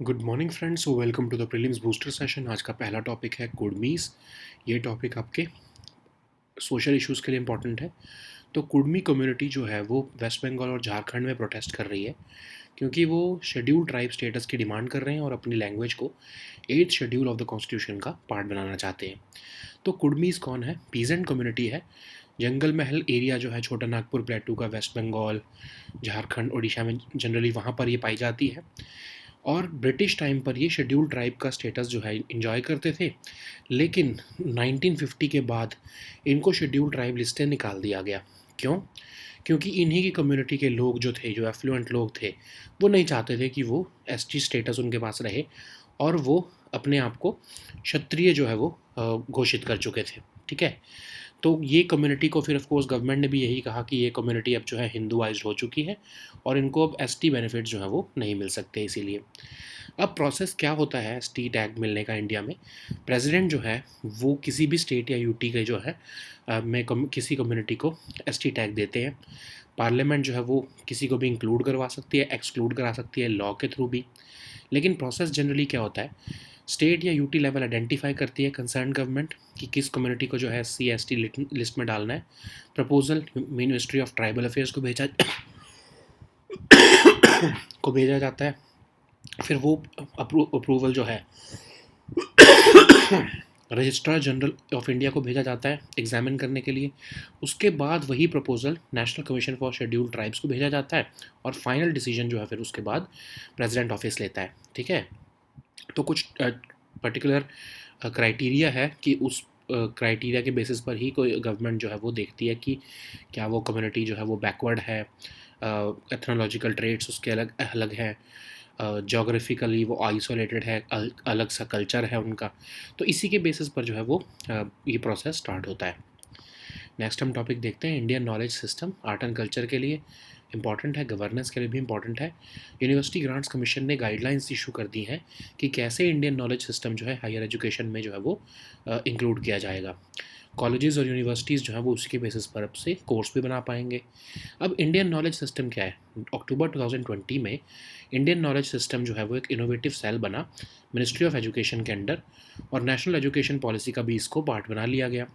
Good morning friends, so welcome to the prelims booster session. आज का पहला topic है कुर्मीज़। ये टॉपिक आपके सोशल इश्यूज़ के लिए इम्पॉर्टेंट है। तो कुर्मी कम्युनिटी जो है वो वेस्ट बंगाल और झारखंड में प्रोटेस्ट कर रही है क्योंकि वो शेड्यूल ट्राइब स्टेटस की डिमांड कर रहे हैं और अपनी लैंग्वेज को 8th schedule of the constitution का पार्ट बनाना चाहते हैं। तो कुर्मीज़ कौन है? पीजेंट कम्युनिटी है। जंगल महल एरिया जो है छोटा नागपुर प्लेटू का, वेस्ट बंगाल, झारखंड, उड़ीसा में जनरली वहाँ पर ये पाई जाती है। और ब्रिटिश टाइम पर ये शेड्यूल ट्राइब का स्टेटस जो है इंजॉय करते थे, लेकिन 1950 के बाद इनको शेड्यूल ट्राइब लिस्ट से निकाल दिया गया। क्यों? क्योंकि इन्हीं की कम्युनिटी के लोग जो थे, जो एफ्लुएंट लोग थे, वो नहीं चाहते थे कि वो एसटी स्टेटस उनके पास रहे, और वो अपने आप को क्षत्रिय जो है वो घोषित कर चुके थे। ठीक है। तो ये कम्युनिटी को फिर ऑफ कोर्स गवर्नमेंट ने भी यही कहा कि ये कम्युनिटी अब जो है हिंदुआइज्ड हो चुकी है और इनको अब एसटी बेनिफिट जो है वो नहीं मिल सकते। इसीलिए अब प्रोसेस क्या होता है एसटी टैग मिलने का इंडिया में? प्रेसिडेंट जो है वो किसी भी स्टेट या यूटी के जो है किसी कम्युनिटी को एसटी टैग देते हैं। पार्लियामेंट जो है वो किसी को भी इंक्लूड करवा सकती है, एक्सक्लूड करा सकती है लॉ के थ्रू भी। लेकिन प्रोसेस जनरली क्या होता है? स्टेट या यूटी लेवल आइडेंटिफाई करती है कंसर्न गवर्नमेंट कि किस कम्युनिटी को जो है सी एस टी लिस्ट में डालना है। Proposal ministry of tribal affairs को भेजा जाता है। फिर वो अप्रूवल जो है रजिस्ट्रार जनरल ऑफ इंडिया को भेजा जाता है एग्जामिन करने के लिए। उसके बाद वही proposal national commission for schedule tribes को भेजा जाता है और फाइनल डिसीजन जो है फिर उसके बाद प्रेसिडेंट ऑफिस लेता है। ठीक है। तो कुछ पर्टिकुलर क्राइटेरिया है कि उस क्राइटेरिया के बेसिस पर ही कोई गवर्नमेंट जो है वो देखती है कि क्या वो कम्युनिटी जो है वो बैकवर्ड है, एथनोलॉजिकल ट्रेट्स उसके अलग अलग हैं, जोग्राफिकली वो आइसोलेटेड है, अलग सा कल्चर है उनका। तो इसी के बेसिस पर जो है वो ये प्रोसेस स्टार्ट होता है। नेक्स्ट हम टॉपिक देखते हैं Indian knowledge system. Art and culture के लिए इंपॉर्टेंट है, गवर्नेंस के लिए भी इंपॉर्टेंट है। यूनिवर्सिटी ग्रांट्स कमीशन ने गाइडलाइंस इशू कर दी हैं कि कैसे इंडियन नॉलेज सिस्टम जो है हायर एजुकेशन में जो है वो इंक्लूड किया जाएगा। कॉलेजेस और यूनिवर्सिटीज़ जो है वो उसके बेसिस पर अब से कोर्स भी बना पाएंगे। अब इंडियन नॉलेज सिस्टम क्या है? अक्टूबर 2020 में इंडियन नॉलेज सिस्टम जो है वो एक इनोवेटिव सेल बना मिनिस्ट्री ऑफ एजुकेशन के अंडर, और नेशनल एजुकेशन पॉलिसी का भी इसको पार्ट बना लिया गया।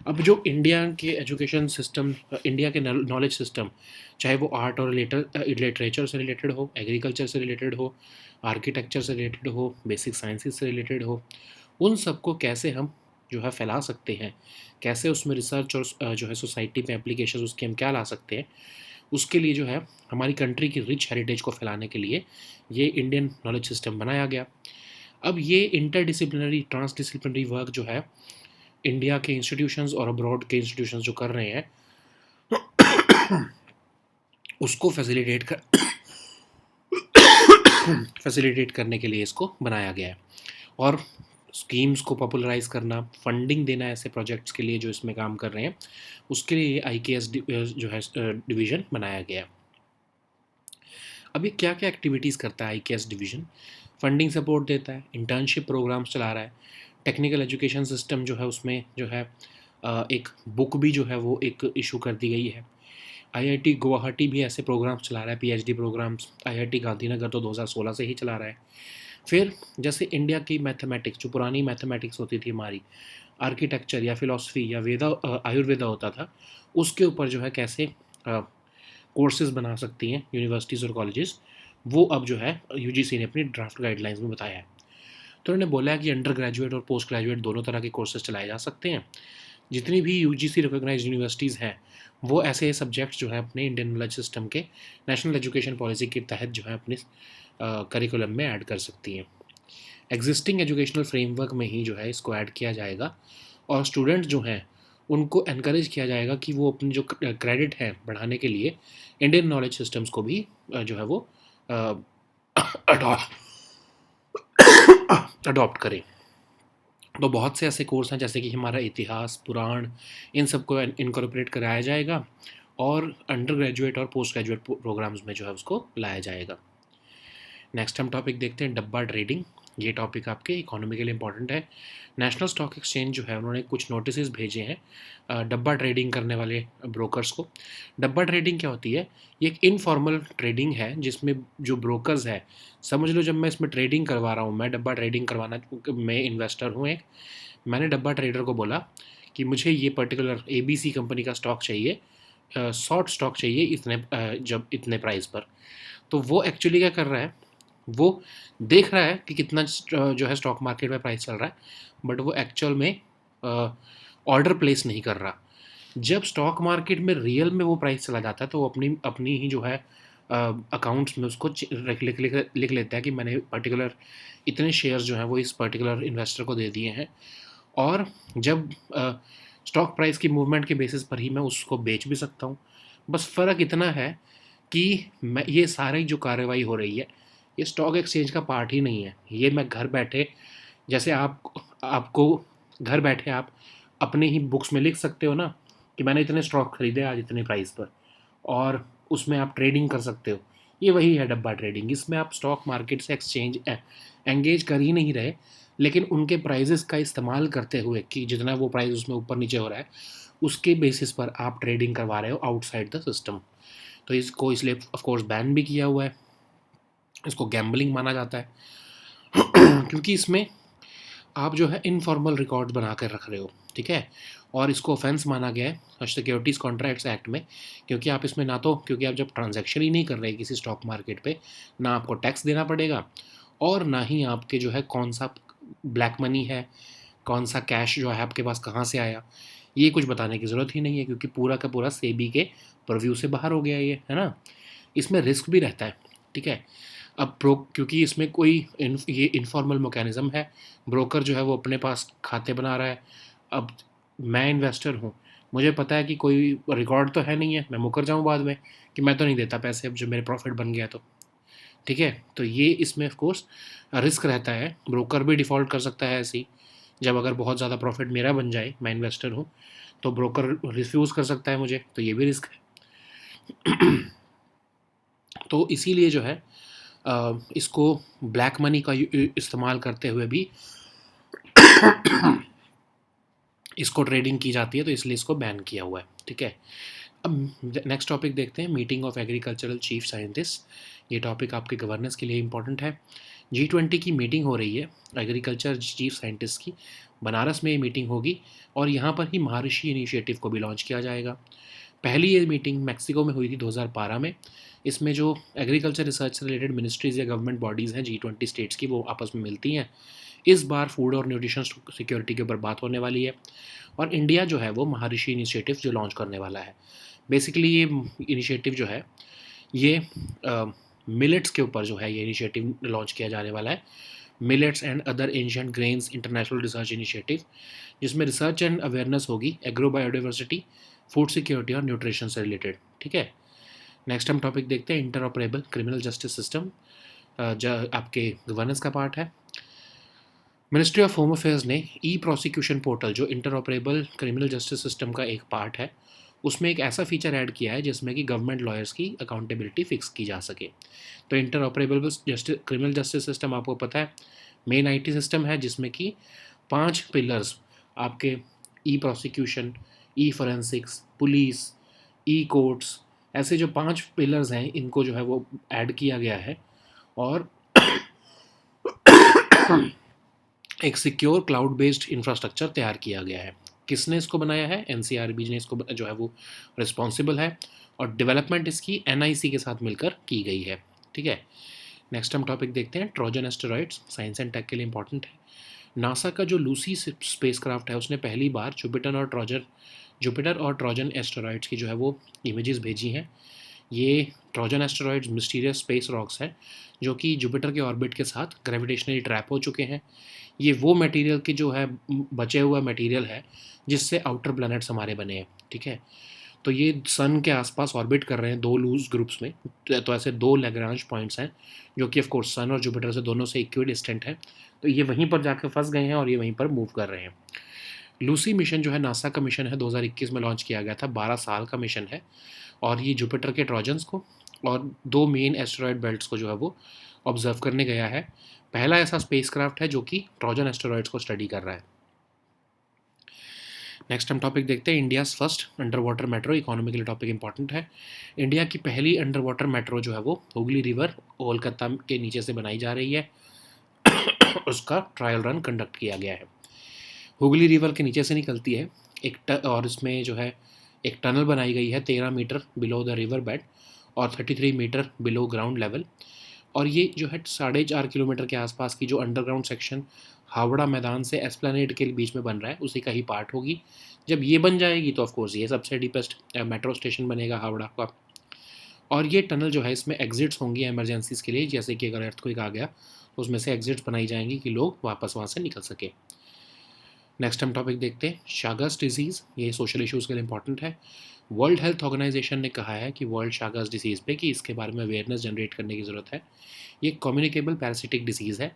अब जो इंडिया के एजुकेशन सिस्टम, इंडिया के नॉलेज सिस्टम, चाहे वो आर्ट और लिटरेचर से रिलेटेड हो, एग्रीकल्चर से रिलेटेड हो, आर्किटेक्चर से रिलेटेड हो, बेसिक साइंसेज से रिलेटेड हो, उन सबको कैसे हम जो है फैला सकते हैं, कैसे उसमें रिसर्च और जो है सोसाइटी में एप्लीकेशन उसके हम क्या ला सकते हैं, उसके लिए जो है हमारी कंट्री की रिच हेरिटेज को फैलाने के लिए ये इंडियन नॉलेज सिस्टम बनाया गया। अब ये इंटरडिसिप्लिनरी ट्रांसडिसिप्लिनरी वर्क जो है इंडिया के इंस्टीट्यूशंस और अब्रॉड के इंस्टीट्यूशंस जो कर रहे हैं उसको फैसिलिटेट करने के लिए इसको बनाया गया है। और स्कीम्स को पॉपुलराइज करना, फंडिंग देना ऐसे प्रोजेक्ट्स के लिए जो इसमें काम कर रहे हैं, उसके लिए IKS जो है डिवीज़न बनाया गया। अब ये क्या क्या एक्टिविटीज़ करता है IKS डिवीज़न? फंडिंग सपोर्ट देता है, इंटर्नशिप प्रोग्राम्स चला रहा है, टेक्निकल एजुकेशन सिस्टम जो है उसमें जो है एक बुक भी जो है वो एक इशू कर दी गई है। IIT गुवाहाटी भी ऐसे प्रोग्राम्स चला रहा है, PhD प्रोग्राम्स। IIT गांधीनगर तो 2016 से ही चला रहा है। फिर जैसे इंडिया की मैथमेटिक्स, जो पुरानी मैथमेटिक्स होती थी हमारी, आर्किटेक्चर या फिलॉसफी या आयुर्वेदा होता था, उसके ऊपर जो है कैसे कोर्सेज बना सकती हैं यूनिवर्सिटीज़ और कॉलेजेस, वो अब जो है UGC ने अपनी ड्राफ्ट गाइडलाइंस में बताया है। तो उन्होंने बोला है कि अंडर ग्रेजुएट और पोस्ट ग्रेजुएट दोनों तरह के कोर्सेज चलाए जा सकते हैं। जितनी भी UGC रिकॉग्नाइज यूनिवर्सिटीज़ हैं वो ऐसे सब्जेक्ट्स जो है अपने इंडियन नॉलेज सिस्टम के नेशनल एजुकेशन पॉलिसी के तहत जो है अपने करिकुलम में ऐड कर सकती हैं। एग्जिस्टिंग एजुकेशनल फ्रेमवर्क में ही जो है इसको ऐड किया जाएगा, और स्टूडेंट जो हैं उनको एनकरेज किया जाएगा कि वो अपनी जो क्रेडिट है बढ़ाने के लिए इंडियन नॉलेज सिस्टम्स को भी जो है वो अडॉप्ट करें। तो बहुत से ऐसे कोर्स हैं जैसे कि हमारा इतिहास, पुराण, इन सबको इनकॉर्पोरेट कराया जाएगा और अंडर ग्रेजुएट और पोस्ट ग्रेजुएट प्रोग्राम्स में जो है उसको लाया जाएगा। नेक्स्ट हम टॉपिक देखते हैं डब्बा ट्रेडिंग। ये टॉपिक आपके इकोनॉमी के लिए इंपॉर्टेंट है। नेशनल स्टॉक एक्सचेंज जो है उन्होंने कुछ नोटिस भेजे हैं डब्बा ट्रेडिंग करने वाले ब्रोकर्स को। डब्बा ट्रेडिंग क्या होती है? ये एक इनफॉर्मल ट्रेडिंग है जिसमें जो ब्रोकर्स है, समझ लो जब मैं इसमें ट्रेडिंग करवा रहा हूँ, मैं डब्बा ट्रेडिंग करवाना, मैं इन्वेस्टर हूँ एक, मैंने डब्बा ट्रेडर को बोला कि मुझे ये पर्टिकुलर ABC कंपनी का स्टॉक चाहिए, शॉर्ट स्टॉक चाहिए इतने जब इतने प्राइस पर। तो वो एक्चुअली क्या कर रहा है, वो देख रहा है कि कितना जो है स्टॉक मार्केट में प्राइस चल रहा है, बट वो एक्चुअल में ऑर्डर प्लेस नहीं कर रहा। जब स्टॉक मार्केट में रियल में वो प्राइस चला जाता है तो वो अपनी अपनी ही जो है अकाउंट्स में उसको लिख लेता है कि मैंने पर्टिकुलर इतने शेयर्स जो हैं वो इस पर्टिकुलर इन्वेस्टर को दे दिए हैं, और जब स्टॉक प्राइस की मूवमेंट के बेसिस पर ही मैं उसको बेच भी सकता हूँ। बस फ़र्क इतना है कि मैं ये सारी जो कार्रवाई हो रही है ये स्टॉक एक्सचेंज का पार्ट ही नहीं है। ये मैं घर बैठे, जैसे आपको घर बैठे आप अपने ही बुक्स में लिख सकते हो ना कि मैंने इतने स्टॉक खरीदे आज इतने प्राइस पर, और उसमें आप ट्रेडिंग कर सकते हो। ये वही है डब्बा ट्रेडिंग। इसमें आप स्टॉक मार्केट से एक्सचेंज एंगेज कर ही नहीं रहे, लेकिन उनके प्राइजेस का इस्तेमाल करते हुए कि जितना वो प्राइस उसमें ऊपर नीचे हो रहा है उसके बेसिस पर आप ट्रेडिंग करवा रहे हो आउटसाइड द सिस्टम। तो इसको इसलिए ऑफ कोर्स बैन भी किया हुआ है, इसको गैम्बलिंग माना जाता है क्योंकि इसमें आप जो है इनफॉर्मल रिकॉर्ड बना कर रख रहे हो, ठीक है। और इसको ऑफेंस माना गया है सिक्योरिटीज़ कॉन्ट्रैक्ट्स एक्ट में, क्योंकि आप इसमें ना तो, क्योंकि आप जब ट्रांजैक्शन ही नहीं कर रहे किसी स्टॉक मार्केट पे, ना आपको टैक्स देना पड़ेगा और ना ही आपके जो है कौन सा ब्लैक मनी है, कौन सा कैश जो है आपके पास कहाँ से आया, ये कुछ बताने की ज़रूरत ही नहीं है, क्योंकि पूरा का पूरा सेबी के परव्यू से बाहर हो गया ये, है ना। इसमें रिस्क भी रहता है, ठीक है। अब क्योंकि इसमें कोई ये इनफॉर्मल मैकेनिज़्म है, ब्रोकर जो है वो अपने पास खाते बना रहा है। अब मैं इन्वेस्टर हूँ, मुझे पता है कि कोई रिकॉर्ड तो है नहीं है, मैं मुकर जाऊँ बाद में कि मैं तो नहीं देता पैसे अब जब मेरे प्रॉफिट बन गया तो, ठीक है। तो ये इसमें ऑफ कोर्स रिस्क रहता है, ब्रोकर भी डिफ़ॉल्ट कर सकता है ऐसे ही। जब अगर बहुत ज़्यादा प्रॉफिट मेरा बन जाए, मैं इन्वेस्टर हूँ, तो ब्रोकर रिफ्यूज़ कर सकता है मुझे, तो ये भी रिस्क है तो इसीलिए जो है इसको ब्लैक मनी का इस्तेमाल करते हुए भी इसको ट्रेडिंग की जाती है, तो इसलिए इसको बैन किया हुआ है, ठीक है। अब नेक्स्ट टॉपिक देखते हैं, meeting of agricultural chief scientist. ये टॉपिक आपके गवर्नेंस के लिए इंपॉर्टेंट है। G20 की मीटिंग हो रही है एग्रीकल्चर चीफ साइंटिस्ट की, बनारस में ये मीटिंग होगी, और यहाँ पर ही महर्षि इनिशिएटिव को भी लॉन्च किया जाएगा। पहली ये मीटिंग मैक्सिको में हुई थी 2012 में। इसमें जो एग्रीकल्चर रिसर्च से रिलेटेड मिनिस्ट्रीज़ या गवर्नमेंट बॉडीज़ हैं G20 स्टेट्स की, वो आपस में मिलती हैं। इस बार फूड और न्यूट्रिशन सिक्योरिटी के ऊपर बात होने वाली है, और इंडिया जो है वो महर्षि इनिशिएटिव जो लॉन्च करने वाला है। बेसिकली ये इनिशिएटिव जो है ये मिलेट्स के ऊपर जो है ये इनिशिएटिव लॉन्च किया जाने वाला है, millets and other ancient grains international research initiative, जिसमें रिसर्च एंड अवेयरनेस होगी एग्रो बायोडाइवर्सिटी, फूड सिक्योरिटी और न्यूट्रिशन से रिलेटेड, ठीक है। नेक्स्ट हम टॉपिक देखते हैं इंटरऑपरेबल क्रिमिनल जस्टिस सिस्टम, जो आपके गवर्नेंस का पार्ट है। मिनिस्ट्री ऑफ होम अफेयर्स ने प्रोसिक्यूशन पोर्टल, जो इंटरऑपरेबल क्रिमिनल जस्टिस सिस्टम का एक पार्ट है, उसमें एक ऐसा फीचर ऐड किया है जिसमें कि गवर्नमेंट लॉयर्स की अकाउंटेबिलिटी फिक्स की जा सके। तो इंटरऑपरेबल क्रिमिनल जस्टिस सिस्टम आपको पता है मेन IT सिस्टम है, जिसमें कि 5 पिलर्स आपके प्रोसिक्यूशन, फॉरेंसिक्स, पुलिस, कोर्ट्स, ऐसे जो 5 पिलर्स हैं इनको जो है वो ऐड किया गया है, और एक सिक्योर क्लाउड बेस्ड इंफ्रास्ट्रक्चर तैयार किया गया है। किसने इसको बनाया है? NCRB ने इसको जो है वो रिस्पॉन्सिबल है, और डेवलपमेंट इसकी NIC के साथ मिलकर की गई है, ठीक है। नेक्स्ट हम टॉपिक देखते हैं Trojan asteroids, science and tech के लिए इंपॉर्टेंट है। नासा का जो लूसी स्पेसक्राफ्ट है उसने पहली बार जुपिटर और ट्रोजन एस्टेरॉइड्स की जो है वो इमेजेस भेजी हैं। ये Trojan asteroids mysterious space rocks हैं जो कि जुपिटर के ऑर्बिट के साथ ग्रेविटेशनली ट्रैप हो चुके हैं। ये वो मटेरियल की जो है बचे हुआ मटेरियल है जिससे आउटर प्लैनेट्स हमारे बने हैं, ठीक है। तो ये सन के आसपास ऑर्बिट कर रहे हैं 2 लूज ग्रुप्स में, तो ऐसे 2 लैग्रांज पॉइंट्स हैं जो कि ऑफ कोर्स सन और जुपिटर से दोनों से इक्वी डिस्टेंट हैं। तो ये वहीं पर जाकर फंस गए हैं और ये वहीं पर मूव कर रहे हैं। लूसी मिशन जो है नासा का मिशन है, 2021 में लॉन्च किया गया था, 12 साल का मिशन है, और ये जुपिटर के ट्रोजन्स को और 2 मेन एस्टेरॉयड बेल्ट्स को जो है वो ऑब्जर्व करने गया है। पहला ऐसा स्पेसक्राफ्ट है जो कि ट्रोजन एस्टेरॉइड्स को स्टडी कर रहा है। नेक्स्ट हम टॉपिक देखते हैं, India's first under water metro. Economically topic important है। इंडिया की पहली अंडर वाटर मेट्रो जो है वो हुगली रिवर कोलकाता के नीचे से बनाई जा रही है। उसका ट्रायल रन कंडक्ट किया गया है। हुगली रिवर के नीचे से निकलती है और इसमें जो है एक टनल बनाई गई है 13 metre below the river bed और 33 मीटर बिलो ग्राउंड लेवल। और ये जो है 4.5 किलोमीटर के आसपास की जो अंडरग्राउंड सेक्शन हावड़ा मैदान से एस्प्लेनेड के बीच में बन रहा है, उसी का ही पार्ट होगी। जब ये बन जाएगी तो ऑफकोर्स ये सबसे डीपेस्ट मेट्रो स्टेशन बनेगा हावड़ा का। और ये टनल जो है इसमें एग्जिट्स होंगी एमरजेंसीज के लिए, जैसे कि अगर अर्थक्वेक आ गया तो उसमें से एग्जिट्स बनाई जाएंगी कि लोग वापस वहाँ से निकल सके। नेक्स्ट हम टॉपिक देखते हैं, शागर्स डिजीज़। ये सोशल इश्यूज़ के लिए इंपॉर्टेंट है। वर्ल्ड हेल्थ ऑर्गेनाइजेशन ने कहा है कि वर्ल्ड शागर्स डिजीज़ पे कि इसके बारे में अवेयरनेस जनरेट करने की ज़रूरत है। ये कम्युनिकेबल पैरासिटिक डिजीज़ है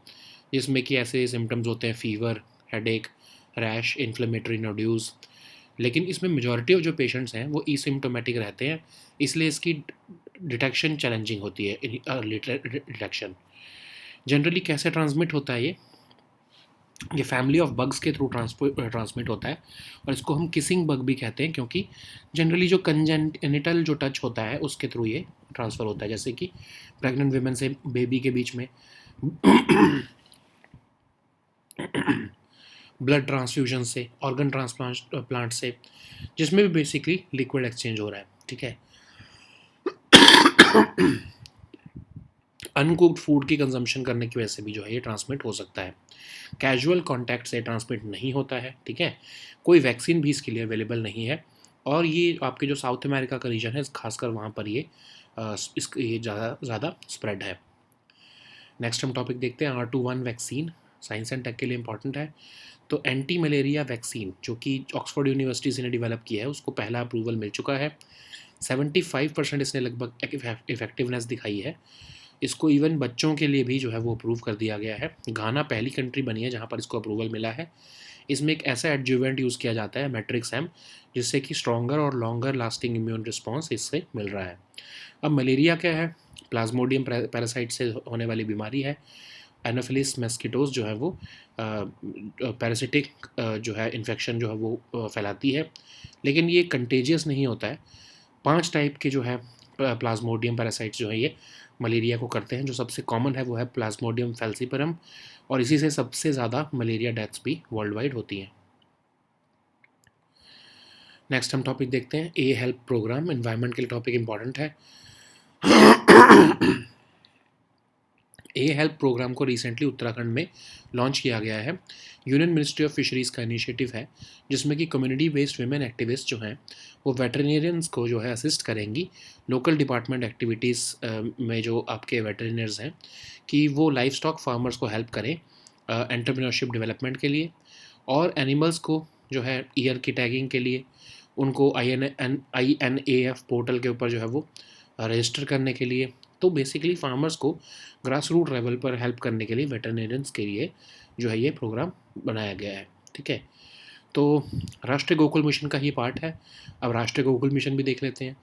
जिसमें कि ऐसे सिम्टम्स होते हैं fever, headache, rash, inflammatory nodules. लेकिन इसमें मेजॉरिटी ऑफ जो पेशेंट्स हैं वो एसिम्प्टोमेटिक रहते हैं, इसलिए इसकी डिटेक्शन चैलेंजिंग होती है। अर्ली डिटेक्शन जनरली कैसे ट्रांसमिट होता है ये फैमिली ऑफ बग्स के थ्रू ट्रांसमिट होता है और इसको हम किसिंग बग भी कहते हैं, क्योंकि जनरली जो कंजेनिटल जो टच होता है उसके थ्रू ये ट्रांसफ़र होता है, जैसे कि प्रेग्नेंट वीमेन से बेबी के बीच में ब्लड ट्रांसफ्यूजन से, ऑर्गन ट्रांसप्लांट से, जिसमें भी बेसिकली लिक्विड एक्सचेंज हो रहा है। ठीक है, अनकुक्ड फूड की कंजम्पशन करने की वजह से भी जो है ये ट्रांसमिट हो सकता है। कैजुअल कांटेक्ट से ट्रांसमिट नहीं होता है। ठीक है, कोई वैक्सीन भी इसके लिए अवेलेबल नहीं है। और ये आपके जो साउथ अमेरिका का रीजन है खासकर वहाँ पर ये ज़्यादा स्प्रेड है। नेक्स्ट हम टॉपिक देखते हैं, R21 vaccine science and tech के लिए इंपॉर्टेंट है। तो एंटी मलेरिया वैक्सीन जो कि ऑक्सफोर्ड यूनिवर्सिटी से ने डेवलप किया है उसको पहला अप्रूवल मिल चुका है। 75% इसने लगभग इफेक्टिवनेस दिखाई है। इसको इवन बच्चों के लिए भी जो है वो अप्रूव कर दिया गया है। घाना पहली कंट्री बनी है जहाँ पर इसको अप्रूवल मिला है। इसमें एक ऐसा एडजुवेंट यूज़ किया जाता है मैट्रिक्स-एम, जिससे कि स्ट्रॉन्गर और लॉन्गर लास्टिंग इम्यून रिस्पॉन्स इससे मिल रहा है। अब मलेरिया क्या है? प्लाज्मोडियम पैरासाइट से होने वाली बीमारी है। एनोफिलिस मस्किटोज जो है वो पैरासिटिक जो है इन्फेक्शन जो है वो फैलाती है, लेकिन ये कंटेजियस नहीं होता है। 5 टाइप के जो है प्लाज्मोडियम पैरासाइट्स जो है ये मलेरिया को करते हैं। जो सबसे कॉमन है वो है प्लाज्मोडियम फैल्सिपरम, और इसी से सबसे ज़्यादा मलेरिया डेथ्स भी वर्ल्ड वाइड होती हैं। नेक्स्ट हम टॉपिक देखते हैं, ए हेल्प प्रोग्राम। एनवायरनमेंट के लिए टॉपिक इंपॉर्टेंट है। ए हेल्प प्रोग्राम को रिसेंटली उत्तराखंड में लॉन्च किया गया है। यूनियन मिनिस्ट्री ऑफ फिशरीज़ का इनिशिएटिव है, जिसमें कि कम्युनिटी बेस्ड विमेन एक्टिविस्ट जो हैं वो वेटरनेरियंस को जो है असिस्ट करेंगी लोकल डिपार्टमेंट एक्टिविटीज़ में। जो आपके वेटरनर्स हैं कि वो लाइफ स्टॉक फार्मर्स को हेल्प करें एंटरप्रेन्योरशिप डेवलपमेंट के लिए, और एनिमल्स को जो है ईयर की टैगिंग के लिए उनको INAF पोर्टल के ऊपर जो है वो रजिस्टर करने के लिए। तो बेसिकली फार्मर्स को ग्रास रूट लेवल पर हेल्प करने के लिए वेटरनेरियंस के लिए जो है ये प्रोग्राम बनाया गया है। ठीक है, तो राष्ट्रीय गोकुल मिशन का ही पार्ट है। अब राष्ट्रीय गोकुल मिशन भी देख लेते हैं।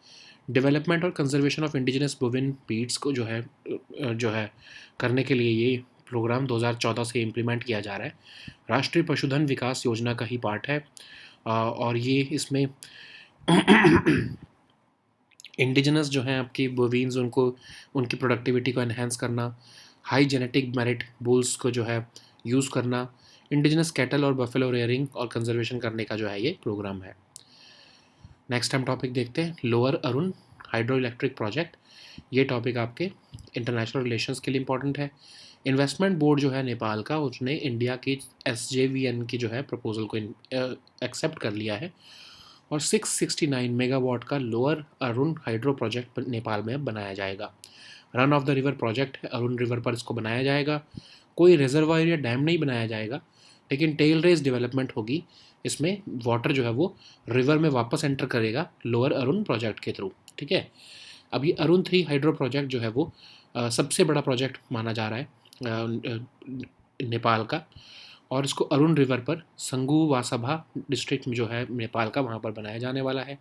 डेवलपमेंट और कंजर्वेशन ऑफ इंडिजिनस बोविन ब्रीड्स को जो है करने के लिए ये प्रोग्राम 2014 से इम्प्लीमेंट किया जा रहा है। राष्ट्रीय पशुधन विकास योजना का ही पार्ट है, और ये इसमें इंडिजिनस जो हैं आपकी बोवीन्स उनको उनकी प्रोडक्टिविटी को एनहेंस करना, हाई जेनेटिक मेरिट बुल्स को जो है यूज़ करना, इंडिजिनस कैटल और बफेलो रेयरिंग और कंजर्वेशन करने का जो है ये प्रोग्राम है। नेक्स्ट हम टॉपिक देखते हैं, lower Arun hydro electric project. ये टॉपिक आपके इंटरनेशनल रिलेशंस के लिए इंपॉर्टेंट है। इन्वेस्टमेंट बोर्ड जो है नेपाल का, उसने इंडिया की SJVN की जो है प्रपोजल को एक्सेप्ट कर लिया है और 669 मेगावाट का lower Arun hydro project Nepal में बनाया जाएगा। Run of the river project है, अरुण रिवर पर इसको बनाया जाएगा। कोई रिजर्वायर या डैम नहीं बनाया जाएगा, लेकिन टेल रेस डेवलपमेंट होगी। इसमें वाटर जो है वो रिवर में वापस एंटर करेगा लोअर अरुण प्रोजेक्ट के थ्रू। ठीक है, अब ये अरुण 3 हाइड्रो प्रोजेक्ट जो है वो सबसे बड़ा प्रोजेक्ट माना जा रहा है नेपाल का, और इसको अरुण रिवर पर संगू वासभा डिस्ट्रिक्ट में जो है नेपाल का वहाँ पर बनाया जाने वाला है।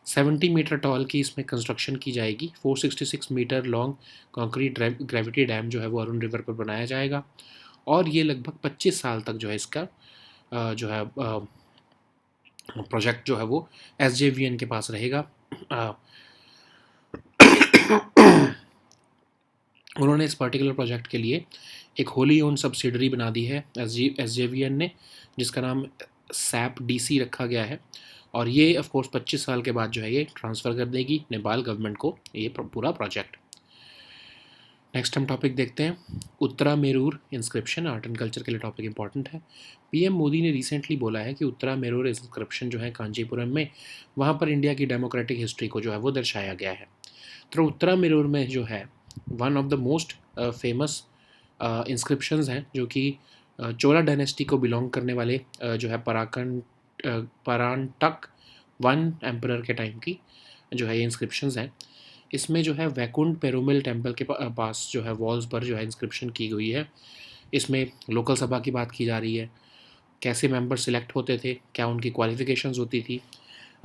70 मीटर टॉल की इसमें कंस्ट्रक्शन की जाएगी। 466 metre long concrete gravity dam जो है वो अरुण रिवर पर बनाया जाएगा, और ये लगभग 25 साल तक जो है इसका जो है प्रोजेक्ट जो है वो SJVN के पास रहेगा। उन्होंने इस पर्टिकुलर प्रोजेक्ट के लिए एक होली ओन सब्सिडरी बना दी है SJVN ने, जिसका नाम सैप DC रखा गया है, और ये ऑफ कोर्स 25 साल के बाद जो है ये ट्रांसफ़र कर देगी नेपाल गवर्नमेंट को ये पूरा प्रोजेक्ट। नेक्स्ट हम टॉपिक देखते हैं, Uttara Merur inscription. Art and culture के लिए टॉपिक इंपॉर्टेंट है। PM मोदी ने रिसेंटली बोला है कि उत्तरा मेरूर इंस्क्रिप्शन जो है कांचीपुरम में, वहाँ पर इंडिया की डेमोक्रेटिक हिस्ट्री को जो है वो दर्शाया गया है। तो उत्तरा मेरूर में जो है one of the most famous inscriptions हैं, जो कि चोला डायनेस्टी को बिलोंग करने वाले जो है परांटक वन एम्परर के टाइम की जो है ये इंस्क्रिप्शंस हैं। इसमें जो है वैकुंठ पेरुमल टेम्पल के पास जो है वॉल्स पर जो है इंस्क्रिप्शन की गई है। इसमें लोकल सभा की बात की जा रही है, कैसे मेंबर सिलेक्ट होते थे, क्या उनकी क्वालिफिकेशंस होती थी,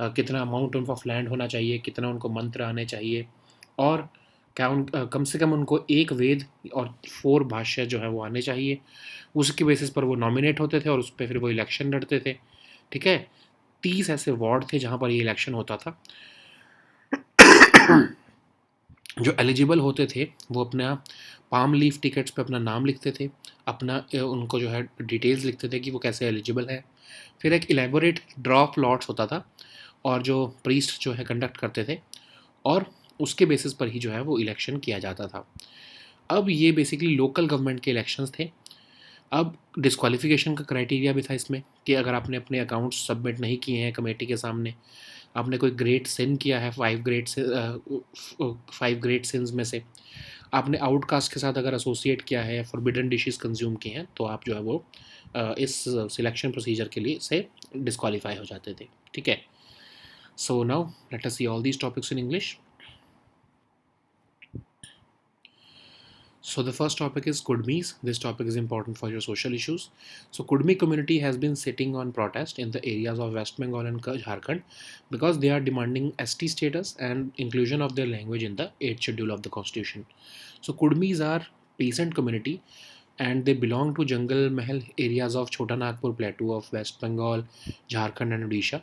कितना अमाउंट ऑफ लैंड होना चाहिए, कितना उनको मंत्र आने चाहिए, और क्या कम से कम उनको एक वेद और 4 भाष्य जो है वो आने चाहिए। उसकी बेसिस पर वो नॉमिनेट होते थे और उस पर फिर वो इलेक्शन लड़ते थे। ठीक है, 30 ऐसे वार्ड थे जहाँ पर ये इलेक्शन होता था। जो एलिजिबल होते थे वो अपना पाम लीफ टिकट्स पे अपना नाम लिखते थे, अपना उनको जो है डिटेल्स लिखते थे कि वो कैसे एलिजिबल है। फिर एक इलेबोरेट ड्रॉ ऑफ लॉट्स होता था, और जो प्रीस्ट जो है कंडक्ट करते थे, और उसके बेसिस पर ही जो है वो इलेक्शन किया जाता था। अब ये बेसिकली लोकल गवर्नमेंट के इलेक्शंस थे। अब डिस्क्वालिफिकेशन का क्राइटेरिया भी था इसमें, कि अगर आपने अपने अकाउंट्स सबमिट नहीं किए हैं कमेटी के सामने, आपने कोई ग्रेट सिन किया है 5 ग्रेट सिंस में से, आपने आउटकास्ट के साथ अगर एसोसिएट किया है या फॉरबिडन डिशेस कंज्यूम किए हैं, तो आप जो है वो इस सिलेक्शन प्रोसीजर के लिए से डिस्क्वालीफाई हो जाते थे। ठीक है, so now let us see all these topics in English. So the first topic is Kudmis. This topic is important for your social issues. So Kudmi community has been sitting on protest in the areas of West Bengal and Jharkhand because they are demanding ST status and inclusion of their language in the 8th schedule of the constitution. So Kudmis are peasant community, and they belong to Jungle Mahal areas of Chota Nagpur plateau of West Bengal, Jharkhand and Odisha.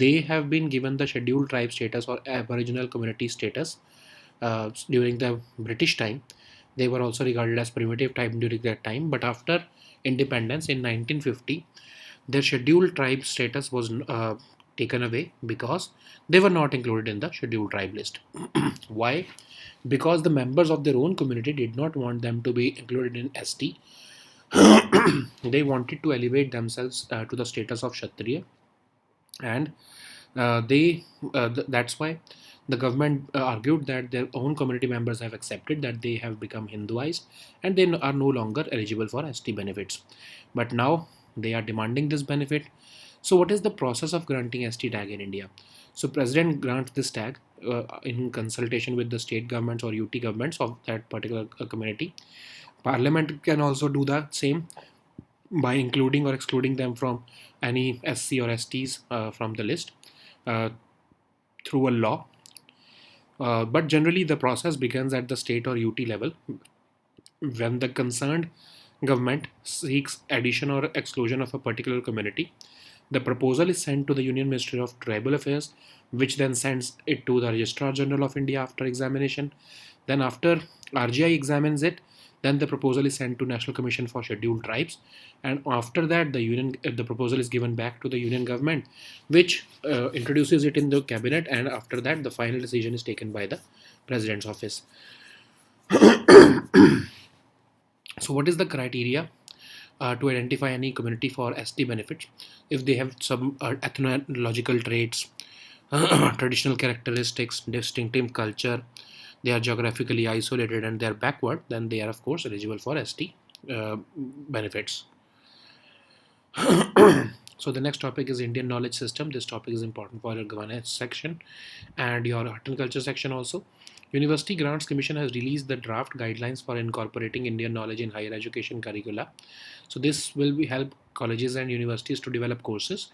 They have been given the scheduled tribe status or aboriginal community status during the British time. They were also regarded as primitive tribe during that time, but after independence in 1950, their scheduled tribe status was taken away because they were not included in the scheduled tribe list. Why? Because the members of their own community did not want them to be included in ST. They wanted to elevate themselves to the status of Kshatriya, and that's why the government argued that their own community members have accepted that they have become Hinduized and they are no longer eligible for ST benefits. But now they are demanding this benefit. So what is the process of granting ST tag in India? So President grants this tag in consultation with the state governments or UT governments of that particular community. Parliament can also do the same by including or excluding them from any SC or STs from the list uh, through a law. But generally, the process begins at the state or UT level when the concerned government seeks addition or exclusion of a particular community. The proposal is sent to the Union Ministry of Tribal Affairs, which then sends it to the Registrar General of India after examination. Then, after RGI examines it, then the proposal is sent to National Commission for Scheduled Tribes, and after that, the proposal is given back to the Union Government, which introduces it in the cabinet, and after that, the final decision is taken by the President's office. So, what is the criteria to identify any community for ST benefits? If they have some ethnological traits, traditional characteristics, distinctive culture, they are geographically isolated, and they are backward, then they are of course eligible for ST benefits. So the next topic is Indian knowledge system. This topic is important for your governance section and your art and culture section also. University Grants Commission has released the draft guidelines for incorporating Indian knowledge in higher education curricula. So this will help colleges and universities to develop courses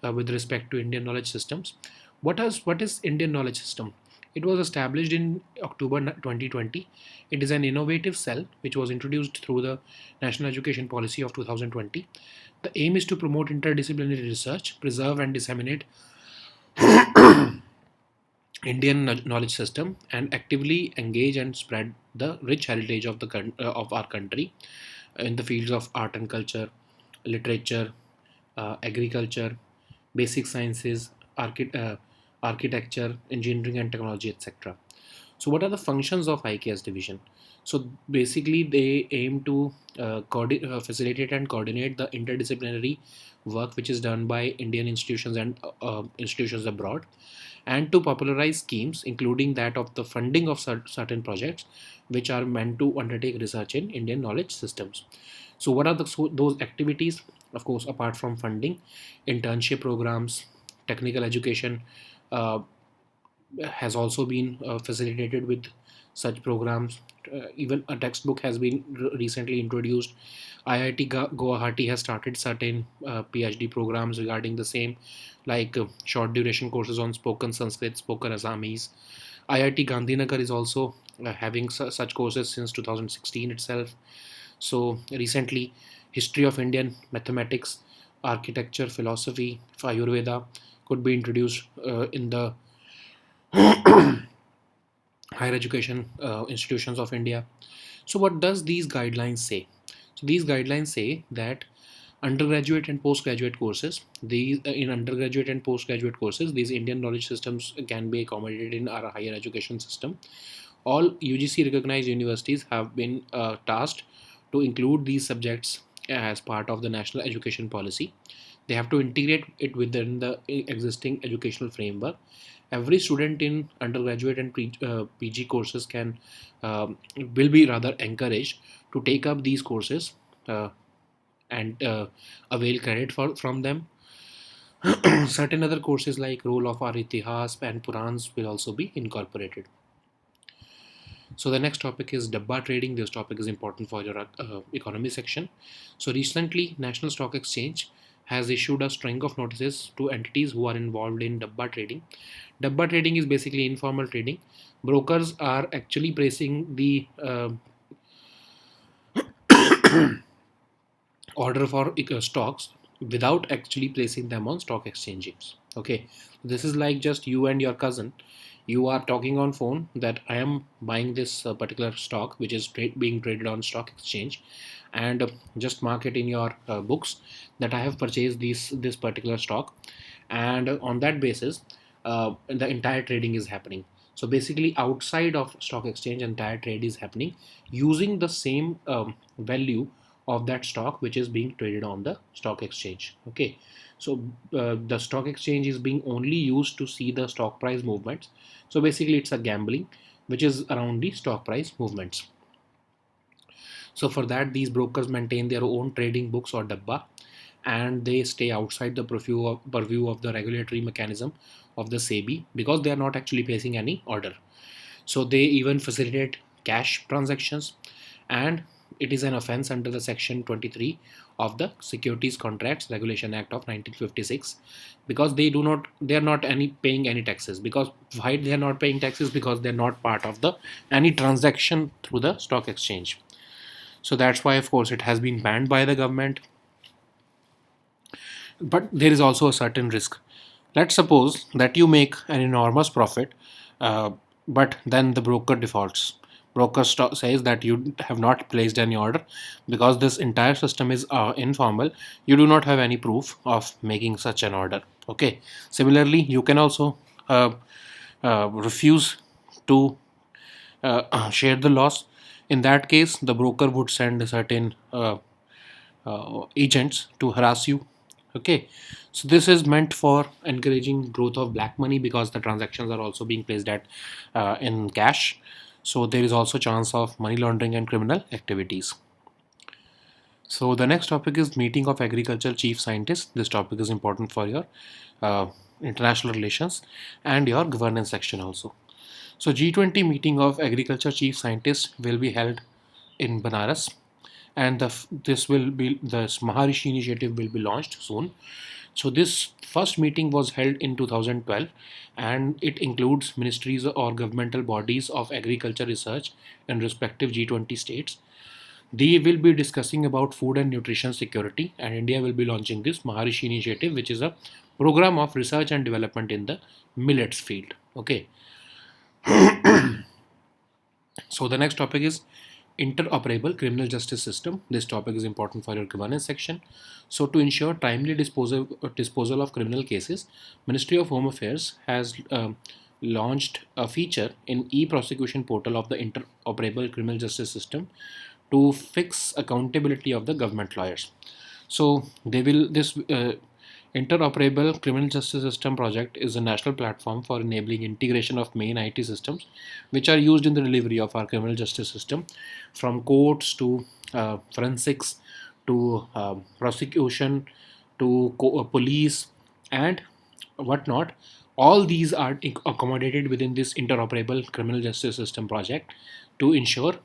with respect to Indian knowledge systems. What is Indian knowledge system? It was established in October 2020. It is an innovative cell which was introduced through the National Education Policy of 2020. The aim is to promote interdisciplinary research, preserve and disseminate Indian knowledge system, and actively engage and spread the rich heritage of of our country in the fields of art and culture, literature, agriculture, basic sciences, architecture, engineering and technology, etc. So, what are the functions of IKS division? So, basically, they aim to facilitate and coordinate the interdisciplinary work which is done by Indian institutions and institutions abroad, and to popularize schemes, including that of the funding of certain projects which are meant to undertake research in Indian knowledge systems. So, what are those activities? Of course, apart from funding, internship programs, technical education has also been facilitated with such programs. Even a textbook has been recently introduced. IIT Guwahati has started certain PhD programs regarding the same, like short duration courses on spoken Sanskrit, spoken Assamese. IIT Gandhinagar is also having such courses since 2016 itself. So recently, history of Indian mathematics, architecture, philosophy, Ayurveda could be introduced in the higher education institutions of India. So, what does these guidelines say? So, these guidelines say that undergraduate and postgraduate courses, these in undergraduate and postgraduate courses, these Indian knowledge systems can be accommodated in our higher education system. All UGC recognized universities have been tasked to include these subjects as part of the national education policy. They have to integrate it within the existing educational framework. Every student in undergraduate and PG courses will be rather encouraged to take up these courses uh, and avail credit from them. Certain other courses like role of our Itihas and Purans will also be incorporated. So the next topic is Dabba trading. This topic is important for your economy section. So recently, National Stock Exchange has issued a string of notices to entities who are involved in Dabba trading. Dabba trading is basically informal trading. Brokers are actually placing the order for stocks without actually placing them on stock exchanges. Okay, this is like just you and your cousin. You are talking on phone that I am buying this particular stock which is being traded on stock exchange, and just mark it in your books that I have purchased this particular stock, and on that basis the entire trading is happening. So basically outside of stock exchange, entire trade is happening using the same value of that stock which is being traded on the stock exchange. Okay, so the stock exchange is being only used to see the stock price movements. So basically it's a gambling which is around the stock price movements. So for that, these brokers maintain their own trading books or dabba, and they stay outside the purview of the regulatory mechanism of the SEBI, because they are not actually placing any order. So they even facilitate cash transactions, and it is an offense under the section 23 of the Securities Contracts Regulation Act of 1956, because they are not any paying any taxes. Because why they are not paying taxes? Because they are not part of the any transaction through the stock exchange. So that's why, of course, it has been banned by the government. But there is also a certain risk. Let's suppose that you make an enormous profit, uh, but then the broker defaults. Broker says that you have not placed any order because this entire system is informal. You do not have any proof of making such an order. Okay. Similarly, you can also refuse to share the loss. In that case, the broker would send certain agents to harass you. Okay, so this is meant for encouraging growth of black money, because the transactions are also being placed at in cash. So there is also chance of money laundering and criminal activities. So the next topic is meeting of agriculture chief scientists. This topic is important for your uh, international relations and your governance section also. So G20 meeting of agriculture chief scientists will be held in Banaras, and this Maharishi initiative will be launched soon. So this first meeting was held in 2012, and it includes ministries or governmental bodies of agriculture research in respective G20 states. They will be discussing about food and nutrition security, and India will be launching this Maharishi initiative, which is a program of research and development in the millets field. Okay, so the next topic is interoperable criminal justice system. This topic is important for your governance section. So to ensure timely disposal of criminal cases, Ministry of Home Affairs has launched a feature in e-prosecution portal of the interoperable criminal justice system to fix accountability of the government lawyers. So they will this interoperable criminal justice system project is a national platform for enabling integration of main IT systems which are used in the delivery of our criminal justice system, from courts to forensics to prosecution to police and whatnot. All these are accommodated within this interoperable criminal justice system project to ensure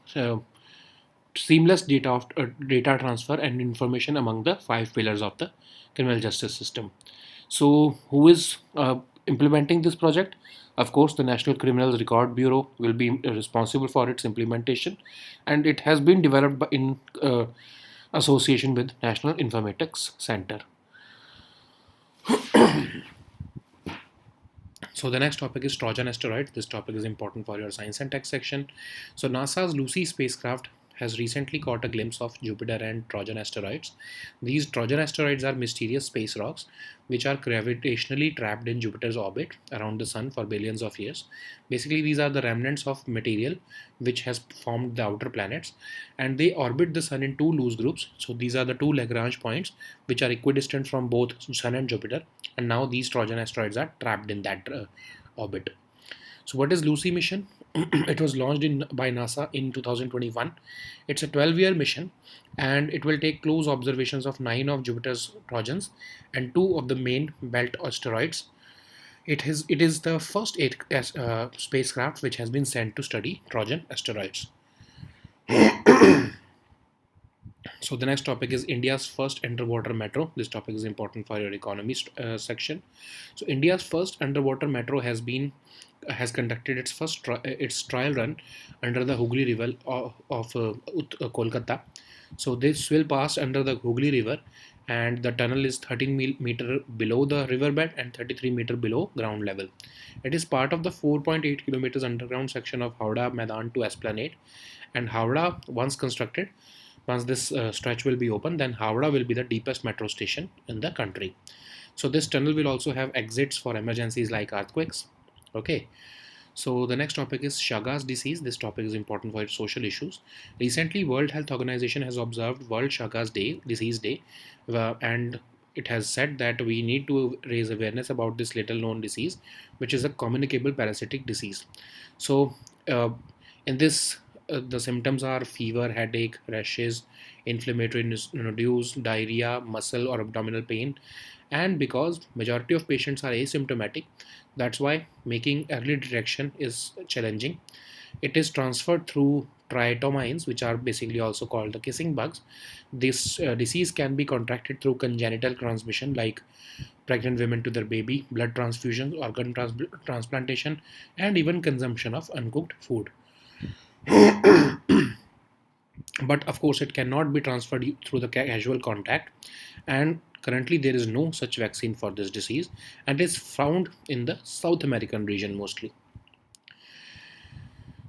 seamless data transfer and information among the five pillars of the criminal justice system. So, who is implementing this project? Of course, the National Criminal Record Bureau will be responsible for its implementation, and it has been developed in association with National Informatics Center. So the next topic is Trojan asteroid. This topic is important for your science and tech section. So NASA's Lucy spacecraft has recently caught a glimpse of Jupiter and Trojan asteroids. These Trojan asteroids are mysterious space rocks which are gravitationally trapped in Jupiter's orbit around the Sun for billions of years. Basically, these are the remnants of material which has formed the outer planets, and they orbit the Sun in two loose groups. So these are the two Lagrange points which are equidistant from both Sun and Jupiter, and now these Trojan asteroids are trapped in that orbit. So what is Lucy mission? It was launched by NASA in 2021. It's a 12-year mission, and it will take close observations of 9 of Jupiter's Trojans and 2 of the main belt asteroids. It is the first spacecraft which has been sent to study Trojan asteroids. So the next topic is India's first underwater metro. This topic is important for your economy section. So India's first underwater metro has conducted its trial run under the Hooghly River of Kolkata. So this will pass under the Hooghly River, and the tunnel is 13 meter below the riverbed and 33 meter below ground level. It is part of the 4.8 kilometers underground section of Howrah Maidan to Esplanade, and Howrah, once this stretch will be open, then Howrah will be the deepest metro station in the country. So this tunnel will also have exits for emergencies like earthquakes. Okay. So the next topic is Chagas disease. This topic is important for its social issues. Recently, World Health Organization has observed World Chagas Disease Day, and it has said that we need to raise awareness about this little known disease, which is a communicable parasitic disease. So in this the symptoms are fever, headache, rashes, inflammatory nodules, diarrhea, muscle or abdominal pain. And because majority of patients are asymptomatic, that's why making early detection is challenging. It is transferred through triatomines, which are basically also called the kissing bugs. This disease can be contracted through congenital transmission, like pregnant women to their baby, blood transfusions, organ transplantation, and even consumption of uncooked food. But of course, it cannot be transferred through the casual contact, and currently there is no such vaccine for this disease, and is found in the South American region mostly.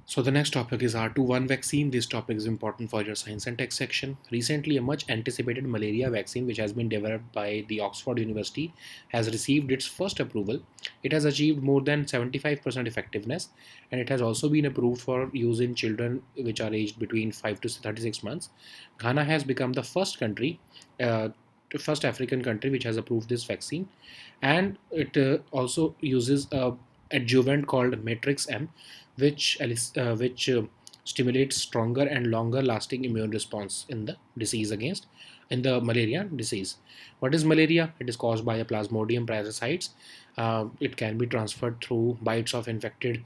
So the next topic is R21 vaccine. This topic is important for your science and tech section. Recently, a much anticipated malaria vaccine which has been developed by the Oxford University has received its first approval. It has achieved more than 75% effectiveness, and it has also been approved for use in children which are aged between 5 to 36 months. Ghana has become the first African country which has approved this vaccine, and it also uses a adjuvant called Matrix M, which stimulates stronger and longer lasting immune response in the malaria disease. What is malaria? It is caused by a plasmodium parasites. It can be transferred through bites of infected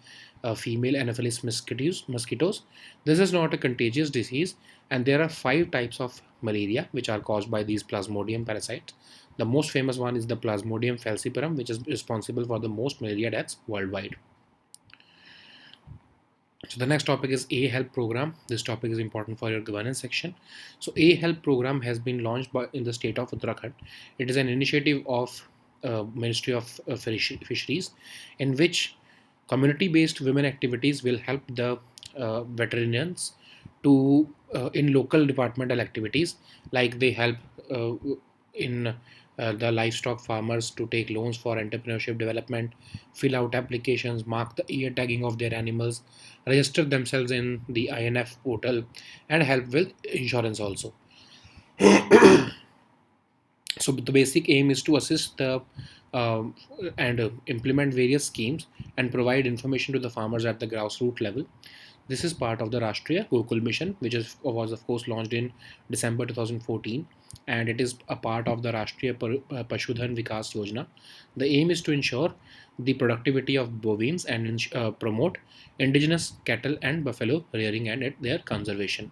female Anopheles mosquitoes. This is not a contagious disease, and there are 5 types of malaria which are caused by these plasmodium parasites. The most famous one is the Plasmodium falciparum, which is responsible for the most malaria deaths worldwide. So the next topic is A-Help program. This topic is important for your governance section. So A-Help program has been launched in the state of Uttarakhand. It is an initiative of Ministry of Fisheries, in which community-based women activities will help the veterinarians to in local departmental activities, like they help in the livestock farmers to take loans for entrepreneurship development, fill out applications, mark the ear tagging of their animals, register themselves in the INF portal, and help with insurance also. So the basic aim is to assist the and implement various schemes and provide information to the farmers at the grassroots level. This is part of the Rashtriya Gokul Mission, which was of course launched in December 2014, and it is a part of the Rashtriya Pashudhan Vikas Yojana. The aim is to ensure the productivity of bovines and promote indigenous cattle and buffalo rearing and their conservation.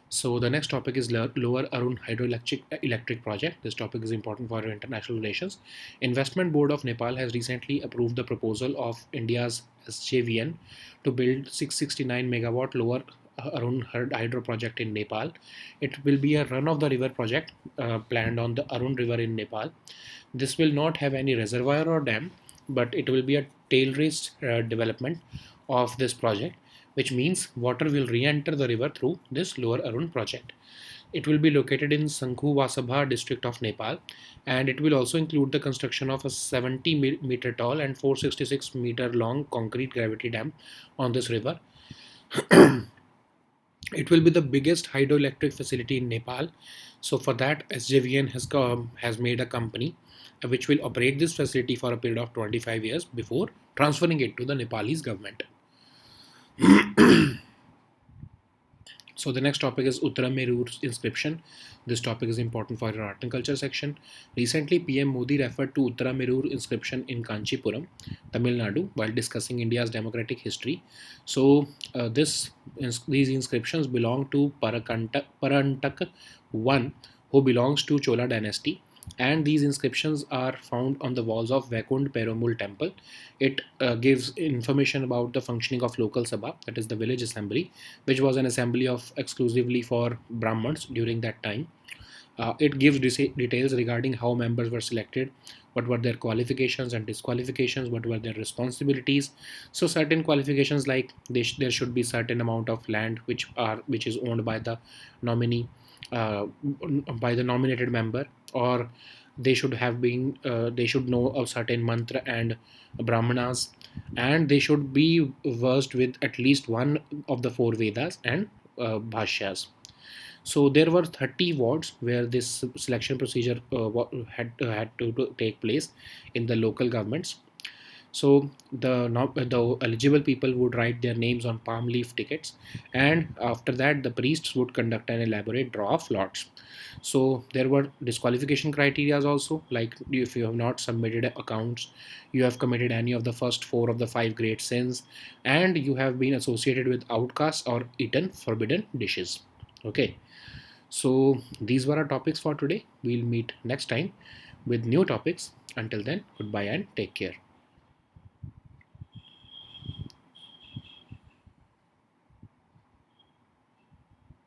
So the next topic is Lower Arun Hydroelectric Project. This topic is important for international relations. Investment Board of Nepal has recently approved the proposal of India's SJVN to build 669 megawatt Lower Arun Hydro project in Nepal. It will be a run-of-the-river project planned on the Arun River in Nepal. This will not have any reservoir or dam, but it will be a tail-raised development of this project, which means water will re-enter the river through this Lower Arun project. It will be located in Sanghu Wasabha district of Nepal, and it will also include the construction of a 70 meter tall and 466 meter long concrete gravity dam on this river. It will be the biggest hydroelectric facility in Nepal. So for that, SJVN has made a company which will operate this facility for a period of 25 years before transferring it to the Nepalese government. So the next topic is Uttarameru's inscription. This topic is important for your art and culture section. Recently, PM Modi referred to Uttarameru inscription in Kanchipuram, Tamil Nadu, while discussing India's democratic history. So these inscriptions belong to Parantak I, who belongs to Chola dynasty. And these inscriptions are found on the walls of Vaikund Perumul temple. It gives information about the functioning of local sabha, that is the village assembly, which was an assembly of exclusively for Brahmins during that time. It gives details regarding how members were selected, what were their qualifications and disqualifications, what were their responsibilities. So certain qualifications, like there should be certain amount of land which is owned by the nominee, by the nominated member, or they should know a certain mantra and brahmanas, and they should be versed with at least one of the 4 Vedas and bhashyas. So there were 30 wards where this selection procedure had to take place in the local governments. So the eligible people would write their names on palm leaf tickets, and after that the priests would conduct an elaborate draw of lots. So there were disqualification criteria also, like if you have not submitted accounts, you have committed any of the first 4 of the 5 great sins, and you have been associated with outcasts or eaten forbidden dishes. Okay, so these were our topics for today. We'll meet next time with new topics. Until then, goodbye and take care.